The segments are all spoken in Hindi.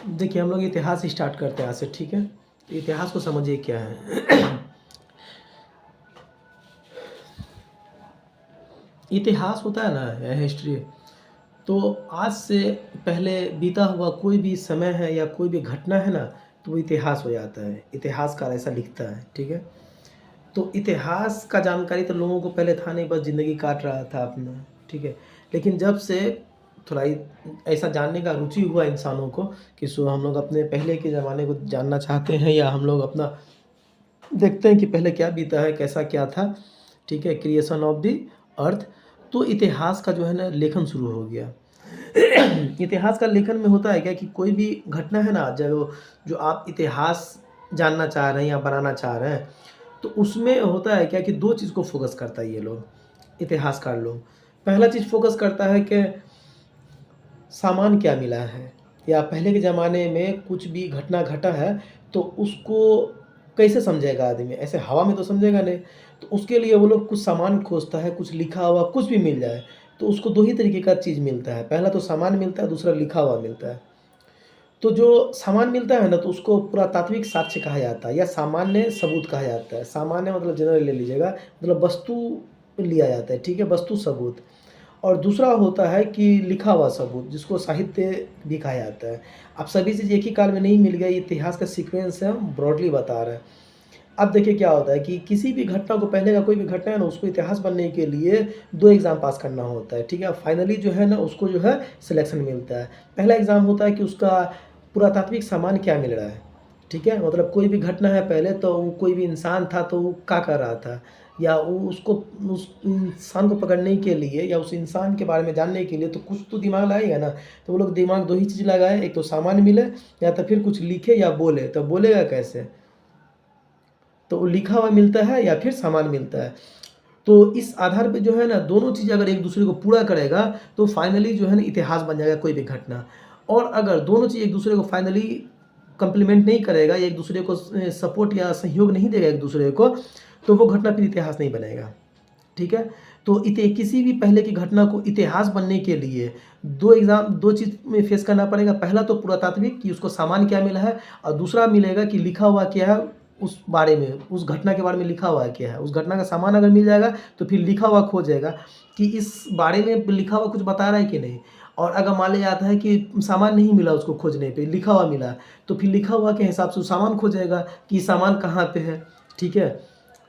देखिए, हम लोग इतिहास स्टार्ट करते हैं आज से, ठीक है? तो इतिहास को समझिए क्या है। इतिहास होता है ना या हिस्ट्री, तो आज से पहले बीता हुआ कोई भी समय है या कोई भी घटना है ना, तो वो इतिहास हो जाता है। इतिहासकार ऐसा लिखता है, ठीक है? तो इतिहास का जानकारी तो लोगों को पहले था नहीं, बस ज़िंदगी काट रहा था अपना, ठीक है? लेकिन जब से थोड़ा ऐसा जानने का रुचि हुआ इंसानों को कि सो हम लोग अपने पहले के ज़माने को जानना चाहते हैं, या हम लोग अपना देखते हैं कि पहले क्या बीता है, कैसा क्या था, ठीक है? Creation of the earth. तो इतिहास का जो है ना लेखन शुरू हो गया। इतिहास का लेखन में होता है क्या कि कोई भी घटना है ना, जो जो आप इतिहास जानना चाह रहे हैं या बनाना चाह रहे हैं, तो उसमें होता है क्या कि 2 चीज़ को फ़ोकस करता है ये लोग, इतिहासकार लोग। पहला चीज़ फ़ोकस करता है कि सामान क्या मिला है, या पहले के ज़माने में कुछ भी घटना घटा है, तो उसको कैसे समझेगा आदमी? ऐसे हवा में तो समझेगा नहीं। तो उसके लिए वो लोग कुछ सामान खोजता है, कुछ लिखा हुआ कुछ भी मिल जाए, तो उसको 2 ही तरीके का चीज़ मिलता है। पहला तो सामान मिलता है, दूसरा लिखा हुआ मिलता है। तो जो सामान मिलता है ना, तो उसको पुरातात्विक साक्ष्य कहा जाता है या सामान्य सबूत कहा जाता है। सामान्य मतलब जनरल ले लीजिएगा, मतलब वस्तु लिया जाता है, ठीक है? वस्तु सबूत। और दूसरा होता है कि लिखा हुआ सबूत, जिसको साहित्य भी कहा जाता है। अब सभी चीज़ एक ही काल में नहीं मिल गया, ये इतिहास का सीक्वेंस है, हम ब्रॉडली बता रहे हैं। अब देखिए क्या होता है कि किसी भी घटना को, पहले का कोई भी घटना है ना, उसको इतिहास बनने के लिए 2 एग्ज़ाम पास करना होता है, ठीक है? फाइनली जो है ना, उसको जो है सिलेक्शन मिलता है। पहला एग्ज़ाम होता है कि उसका पुरातात्विक सामान क्या मिल रहा है, ठीक है? मतलब कोई भी घटना है पहले, तो वो कोई भी इंसान था तो वो क्या कर रहा था, या वो उसको उस इंसान को पकड़ने के लिए या उस इंसान के बारे में जानने के लिए तो कुछ तो दिमाग लगाएगा ना। तो वो लोग दिमाग 2 ही चीज़ लगाए, एक तो सामान मिले या तो फिर कुछ लिखे या बोले। तो बोलेगा कैसे? तो वो लिखा हुआ मिलता है या फिर सामान मिलता है। तो इस आधार पे जो है ना, दोनों चीज़ अगर एक दूसरे को पूरा करेगा, तो फाइनली जो है ना इतिहास बन जाएगा कोई भी घटना। और अगर दोनों चीज़ एक दूसरे को फाइनली कंप्लीमेंट नहीं करेगा, या एक दूसरे को सपोर्ट या सहयोग नहीं देगा एक दूसरे को, तो वो घटना फिर इतिहास नहीं बनेगा, ठीक है? तो किसी भी पहले की घटना को इतिहास बनने के लिए 2 चीज़ में फेस करना पड़ेगा। पहला तो पुरातात्विक, कि उसको सामान क्या मिला है, और दूसरा मिलेगा कि लिखा हुआ क्या है उस बारे में, उस घटना के बारे में लिखा हुआ क्या है। उस घटना का सामान अगर मिल जाएगा, तो फिर लिखा हुआ खोजेगा कि इस बारे में लिखा हुआ कुछ बता रहा है कि नहीं। और अगर मान लिया जाता है कि सामान नहीं मिला उसको खोजने पे, लिखा हुआ मिला, तो फिर लिखा हुआ के हिसाब से सामान खोजेगा कि सामान कहाँ पे है, ठीक है?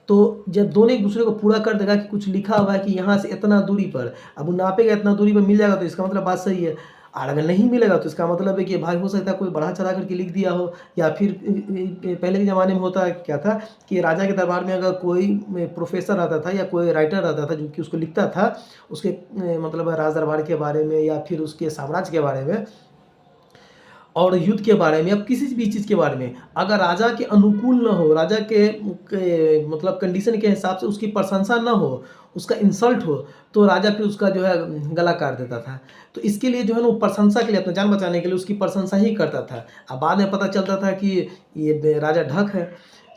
तो जब दोनों एक दूसरे को पूरा कर देगा कि कुछ लिखा हुआ है कि यहाँ से इतना दूरी पर, अब वो नापेगा, इतना दूरी पर मिल जाएगा, तो इसका मतलब बात सही है। और अगर नहीं मिलेगा, तो इसका मतलब है कि भाई हो सकता है कोई बढ़ा चढ़ा करके लिख दिया हो, या फिर पहले के ज़माने में होता क्या था कि राजा के दरबार में अगर कोई प्रोफेसर आता था या कोई राइटर आता था जो कि उसको लिखता था उसके मतलब राज दरबार के बारे में या फिर उसके साम्राज्य के बारे में और युद्ध के बारे में या किसी भी चीज़ के बारे में, अगर राजा के अनुकूल ना हो, राजा के मतलब कंडीशन के हिसाब से उसकी प्रशंसा ना हो, उसका इंसल्ट हो, तो राजा फिर उसका जो है गला काट देता था। तो इसके लिए जो है ना, वो प्रशंसा के लिए, अपनी जान बचाने के लिए उसकी प्रशंसा ही करता था। अब बाद में पता चलता था कि ये राजा ढक है।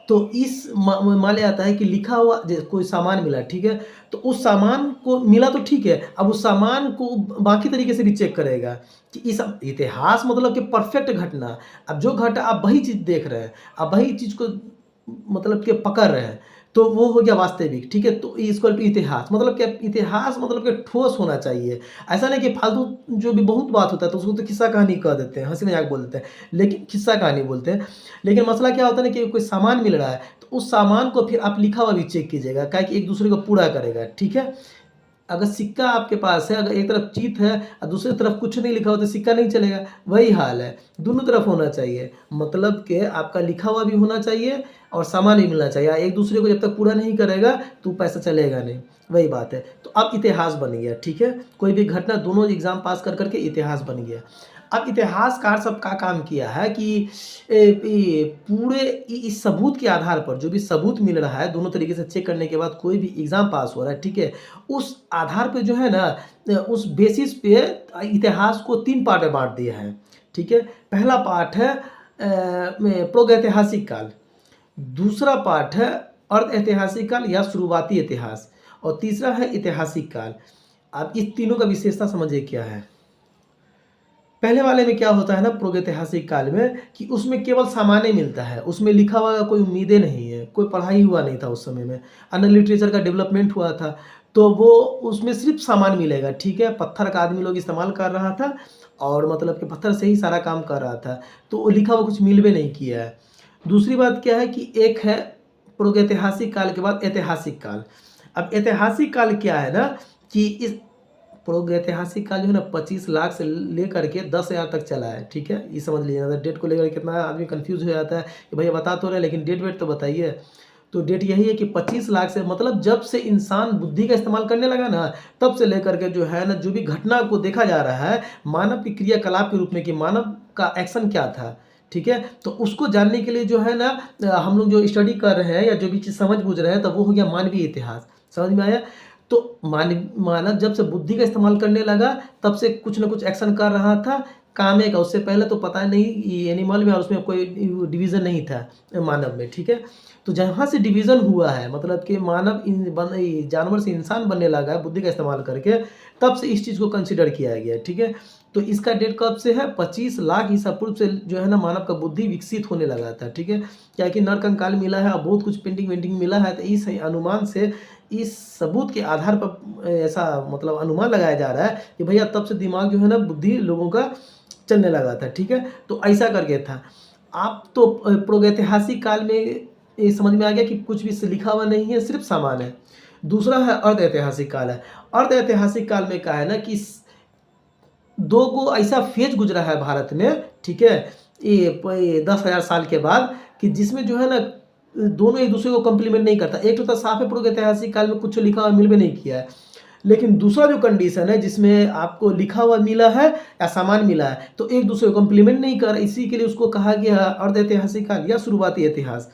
तो इस मान लिया जाता है कि लिखा हुआ कोई सामान मिला, ठीक है? तो उस सामान को मिला तो ठीक है, अब उस सामान को बाकी तरीके से भी चेक करेगा कि इस इतिहास मतलब कि परफेक्ट घटना। अब जो घटा आप वही चीज़ देख रहे हैं, आप वही चीज़ को मतलब कि पकड़ रहे हैं, तो वो हो गया वास्तविक, ठीक है? तो इसको इतिहास मतलब क्या, इतिहास मतलब कि ठोस होना चाहिए। ऐसा नहीं कि फालतू जो भी बहुत बात होता है तो उसको तो किस्सा कहानी कह देते हैं, हँसी मज़ाक बोल देते हैं, लेकिन किस्सा कहानी बोलते हैं। लेकिन मसला क्या होता है ना कि कोई सामान मिल रहा है, तो उस सामान को फिर आप लिखा हुआ भी चेक कीजिएगा, क्या है कि एक दूसरे को पूरा करेगा, ठीक है? अगर सिक्का आपके पास है, अगर एक तरफ चीत है और दूसरी तरफ कुछ नहीं लिखा हो, तो सिक्का नहीं चलेगा। वही हाल है, दोनों तरफ होना चाहिए। मतलब कि आपका लिखा हुआ भी होना चाहिए और सामान भी मिलना चाहिए। एक दूसरे को जब तक पूरा नहीं करेगा, तो पैसा चलेगा नहीं। वही बात है। तो अब इतिहास बन गया, ठीक है? कोई भी घटना, दोनों एग्ज़ाम पास कर के इतिहास बन गया। अब इतिहासकार सब का काम किया है कि पूरे इस सबूत के आधार पर, जो भी सबूत मिल रहा है, दोनों तरीके से चेक करने के बाद कोई भी एग्ज़ाम पास हो रहा है, ठीक है? उस आधार पे जो है ना, उस बेसिस पे इतिहास को 3 पार्ट में बाँट दिया है, ठीक है? पहला पार्ट है प्रागैतिहासिक काल, दूसरा पार्ट है अर्ध ऐतिहासिक काल या शुरुआती इतिहास, और तीसरा है ऐतिहासिक काल। अब इस तीनों का विशेषता समझिए क्या है। पहले वाले में क्या होता है ना प्रागैतिहासिक काल में कि उसमें केवल सामान्य मिलता है, उसमें लिखा हुआ का कोई उम्मीदें नहीं है, कोई पढ़ाई हुआ नहीं था उस समय में, अन्य लिटरेचर का डेवलपमेंट हुआ था, तो वो उसमें सिर्फ सामान मिलेगा, ठीक है। पत्थर का आदमी लोग इस्तेमाल कर रहा था और मतलब कि पत्थर से ही सारा काम कर रहा था, तो वो लिखा हुआ कुछ मिल भी नहीं किया है। दूसरी बात क्या है कि एक है प्रागैतिहासिक काल के बाद ऐतिहासिक काल। अब ऐतिहासिक काल क्या है ना कि इस प्रागैतिहासिक काल जो है ना 25 लाख से लेकर के 10,000 तक चला है, ठीक है। ये समझ लीजिए, डेट को लेकर कितना आदमी कंफ्यूज हो जाता है कि भैया बता तो रहे लेकिन डेट वेट तो बताइए। तो डेट यही है कि 25 लाख से मतलब जब से इंसान बुद्धि का इस्तेमाल करने लगा ना, तब से लेकर के जो है ना जो भी घटना को देखा जा रहा है मानव की क्रियाकलाप के रूप में कि मानव का एक्शन क्या था, ठीक है। तो उसको जानने के लिए जो है ना हम लोग जो स्टडी कर रहे हैं या जो भी चीज़ समझ बूझ रहे हैं, तो वो हो गया मानवीय इतिहास। समझ में आया? तो मानव जब से बुद्धि का इस्तेमाल करने लगा, तब से कुछ न कुछ एक्शन कर रहा था, काम है का। उससे पहले तो पता नहीं ये एनिमल में और उसमें कोई डिवीज़न नहीं था मानव में, ठीक है। तो जहाँ से डिवीज़न हुआ है मतलब कि मानव जानवर से इंसान बनने लगा है बुद्धि का इस्तेमाल करके, तब से इस चीज़ को कंसिडर किया गया है, ठीक है। तो इसका डेट कब से है? 25 लाख ईसा पूर्व से जो है ना मानव का बुद्धि विकसित होने लगा था, ठीक है। क्या कि नरकंकाल मिला है और बहुत कुछ पेंटिंग वेंटिंग मिला है, तो इस अनुमान से, इस सबूत के आधार पर ऐसा मतलब अनुमान लगाया जा रहा है कि भैया तब से दिमाग जो है ना बुद्धि लोगों का चलने लगा था, ठीक है। तो ऐसा करके था। आप तो प्रागैतिहासिक काल में ये समझ में आ गया कि कुछ भी लिखा हुआ नहीं है, सिर्फ सामान है। दूसरा है अर्ध ऐतिहासिक काल है। अर्ध ऐतिहासिक काल में क्या है ना कि दो को ऐसा फेज गुजरा है भारत में, ठीक है, ये 10,000 साल के बाद, कि जिसमें जो है ना दोनों एक दूसरे को कम्प्लीमेंट नहीं करता। एक तो साफ है प्रागैतिहासिक काल में कुछ लिखा हुआ मिल भी नहीं किया है, लेकिन दूसरा जो कंडीशन है जिसमें आपको लिखा हुआ मिला है या सामान मिला है, तो एक दूसरे को कम्प्लीमेंट नहीं कर, इसी के लिए उसको कहा गया अर्ध ऐतिहासिक काल या शुरुआती इतिहास।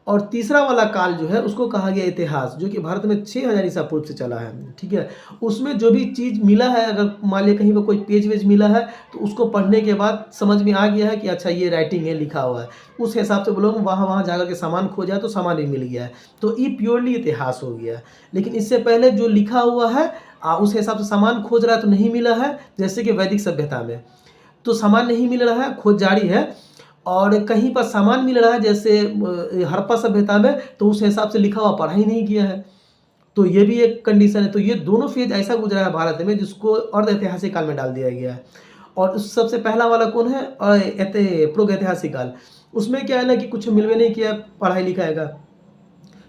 और तीसरा वाला काल जो है उसको कहा गया इतिहास, जो कि भारत में 6000 ईसा पूर्व से चला है, ठीक है। उसमें जो भी चीज़ मिला है, अगर मान लिया कहीं पर कोई पेज वेज मिला है, तो उसको पढ़ने के बाद समझ में आ गया है कि अच्छा ये राइटिंग है, लिखा हुआ है, उस हिसाब से वो लोग वहाँ जाकर के सामान खोजा तो सामान भी मिल गया है, तो ये प्योरली इतिहास हो गया। लेकिन इससे पहले जो लिखा हुआ है उस हिसाब से सामान खोज रहा है तो नहीं मिला है, जैसे कि वैदिक सभ्यता में तो सामान नहीं मिल रहा है, खोज जारी है। और कहीं पर सामान मिल रहा है जैसे हड़प्पा सभ्यता में, तो उस हिसाब से लिखा हुआ पढ़ा ही नहीं किया है, तो ये भी एक कंडीशन है। तो ये दोनों फेज ऐसा गुजरा है भारत में जिसको अर्ध ऐतिहासिक काल में डाल दिया गया है। और उस सबसे पहला वाला कौन है? प्रागैतिहासिक काल। उसमें क्या है ना कि कुछ मिल भी नहीं किया पढ़ाई लिखाई का,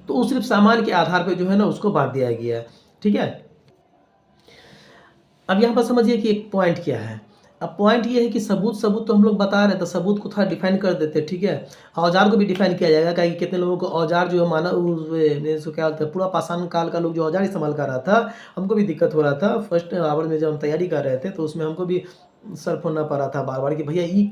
तो वो सिर्फ सामान के आधार पर जो है ना उसको बांट दिया गया है, ठीक है। अब यहाँ पर समझिए कि एक पॉइंट क्या है। अब पॉइंट ये है कि सबूत तो हम लोग बता रहे हैं, तो सबूत को थोड़ा डिफाइन कर देते हैं, ठीक है। औजार को भी डिफाइन किया जाएगा, क्या कि कितने लोगों को औजार जो है मानव क्या बोलते हैं पूरा पाषाण काल का लोग जो औजार इस्तेमाल कर रहा था, हमको भी दिक्कत हो रहा था फर्स्ट आवर में जब हम तैयारी कर रहे थे, तो उसमें हमको भी सर फोड़ना पड़ रहा था बार बार कि भैया ये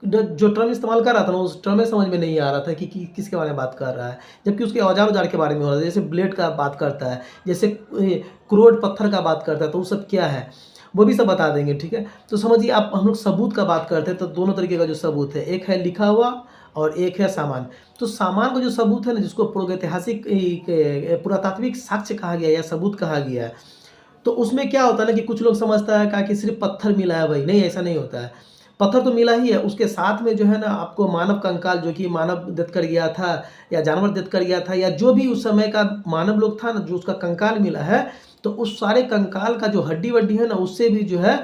जो टर्म इस्तेमाल कर रहा था ना उस टर्म में समझ में नहीं आ रहा था कि किसके बारे में बात कर रहा है, जबकि उसके औजार के बारे में हो रहा था। जैसे ब्लेड का बात करता है, जैसे क्रोड पत्थर का बात करता है, तो वो सब क्या है वो भी सब बता देंगे, ठीक है। तो समझिए आप, हम लोग सबूत का बात करते हैं तो दोनों तरीके का जो सबूत है, एक है लिखा हुआ और एक है सामान। तो सामान का जो सबूत है ना, जिसको प्रागैतिहासिक पुरातात्विक साक्ष्य कहा गया या सबूत कहा गया है, तो उसमें क्या होता है ना कि कुछ लोग समझता है क्या कि सिर्फ पत्थर मिला है, भाई नहीं, ऐसा नहीं होता है। पत्थर तो मिला ही है, उसके साथ में जो है ना आपको मानव कंकाल, जो कि मानव दत्त कर गया था या जानवर दत्त कर गया था, या जो भी उस समय का मानव लोग था ना, जो उसका कंकाल मिला है, तो उस सारे कंकाल का जो हड्डी वड्डी है ना, उससे भी जो है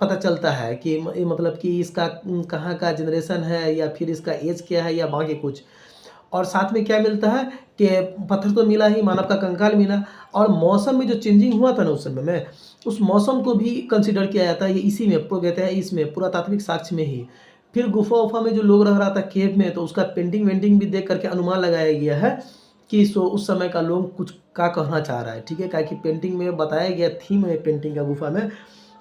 पता चलता है कि मतलब कि इसका कहाँ का जनरेशन है या फिर इसका एज क्या है या बाकी कुछ। और साथ में क्या मिलता है कि पत्थर तो मिला ही, मानव का कंकाल मिला, और मौसम में जो चेंजिंग हुआ था ना उस समय में, उस मौसम को भी कंसिडर किया जाता है। ये इसी में कहते हैं, इसमें पुरातात्विक साक्ष्य में ही। फिर गुफा उफा में जो लोग रह रहा था केव में, तो उसका पेंटिंग वेंटिंग भी देख करके अनुमान लगाया गया है कि उस समय का लोग कुछ क्या कहना चाह रहा है, ठीक है। क्या कि पेंटिंग में बताया गया, थीम है पेंटिंग का गुफा में,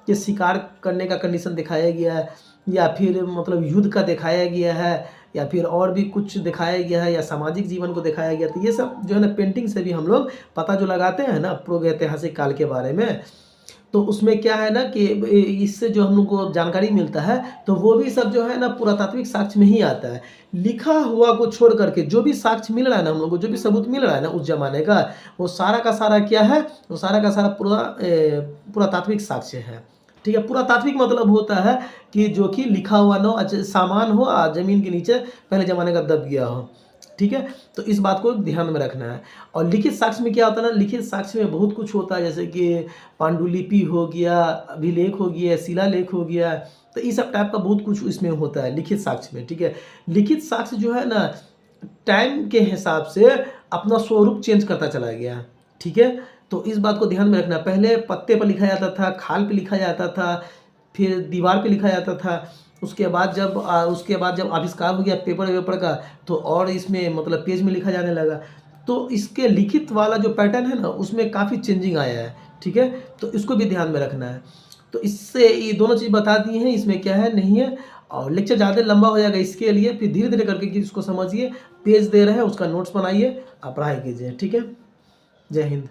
कि शिकार करने का कंडीशन दिखाया गया है, या फिर मतलब युद्ध का दिखाया गया है, या फिर और भी कुछ दिखाया गया है, या सामाजिक जीवन को दिखाया गया। तो ये सब जो है ना पेंटिंग से भी हम लोग पता जो लगाते हैं ना प्रागैतिहासिक काल के बारे में, तो उसमें क्या है ना कि इससे जो हम लोग को जानकारी मिलता है, तो वो भी सब जो है ना पुरातात्विक साक्ष्य में ही आता है। लिखा हुआ को छोड़ करके जो भी साक्ष्य मिल रहा है ना हम लोग को, जो भी सबूत मिल रहा है ना उस जमाने का, वो सारा का सारा क्या है, वो सारा का सारा पुरातात्विक साक्ष्य है, ठीक है। पुरातात्विक मतलब होता है कि जो कि लिखा हुआ ना हो, अच्छा सामान हो ज़मीन के नीचे पहले ज़माने का दब गया हो, ठीक है। तो इस बात को ध्यान में रखना है। और लिखित साक्ष्य में क्या होता है ना, लिखित साक्ष्य में बहुत कुछ होता है, जैसे कि पांडुलिपि हो गया, अभिलेख हो गया, शिलालेख हो गया, तो इस सब टाइप का बहुत कुछ इसमें होता है लिखित साक्ष्य में, ठीक है। लिखित साक्ष्य जो है ना, टाइम के हिसाब से अपना स्वरूप चेंज करता चला गया, ठीक है। तो इस बात को ध्यान में रखना, पहले पत्ते पर लिखा जाता था, खाल पे लिखा जाता था, फिर दीवार पे लिखा जाता था। उसके बाद जब आविष्कार हो गया पेपर वेपर का, तो और इसमें मतलब पेज में लिखा जाने लगा। तो इसके लिखित वाला जो पैटर्न है ना, उसमें काफ़ी चेंजिंग आया है, ठीक है। तो इसको भी ध्यान में रखना है। तो इससे ये दोनों चीज़ बता दी हैं, इसमें क्या है नहीं है। और लेक्चर ज़्यादा लंबा हो जाएगा, इसके लिए फिर धीरे-धीरे करके कि इसको समझिए, पेज दे रहे हैं उसका नोट्स बनाइए, आप पढ़ाई कीजिए, ठीक है। जय हिंद।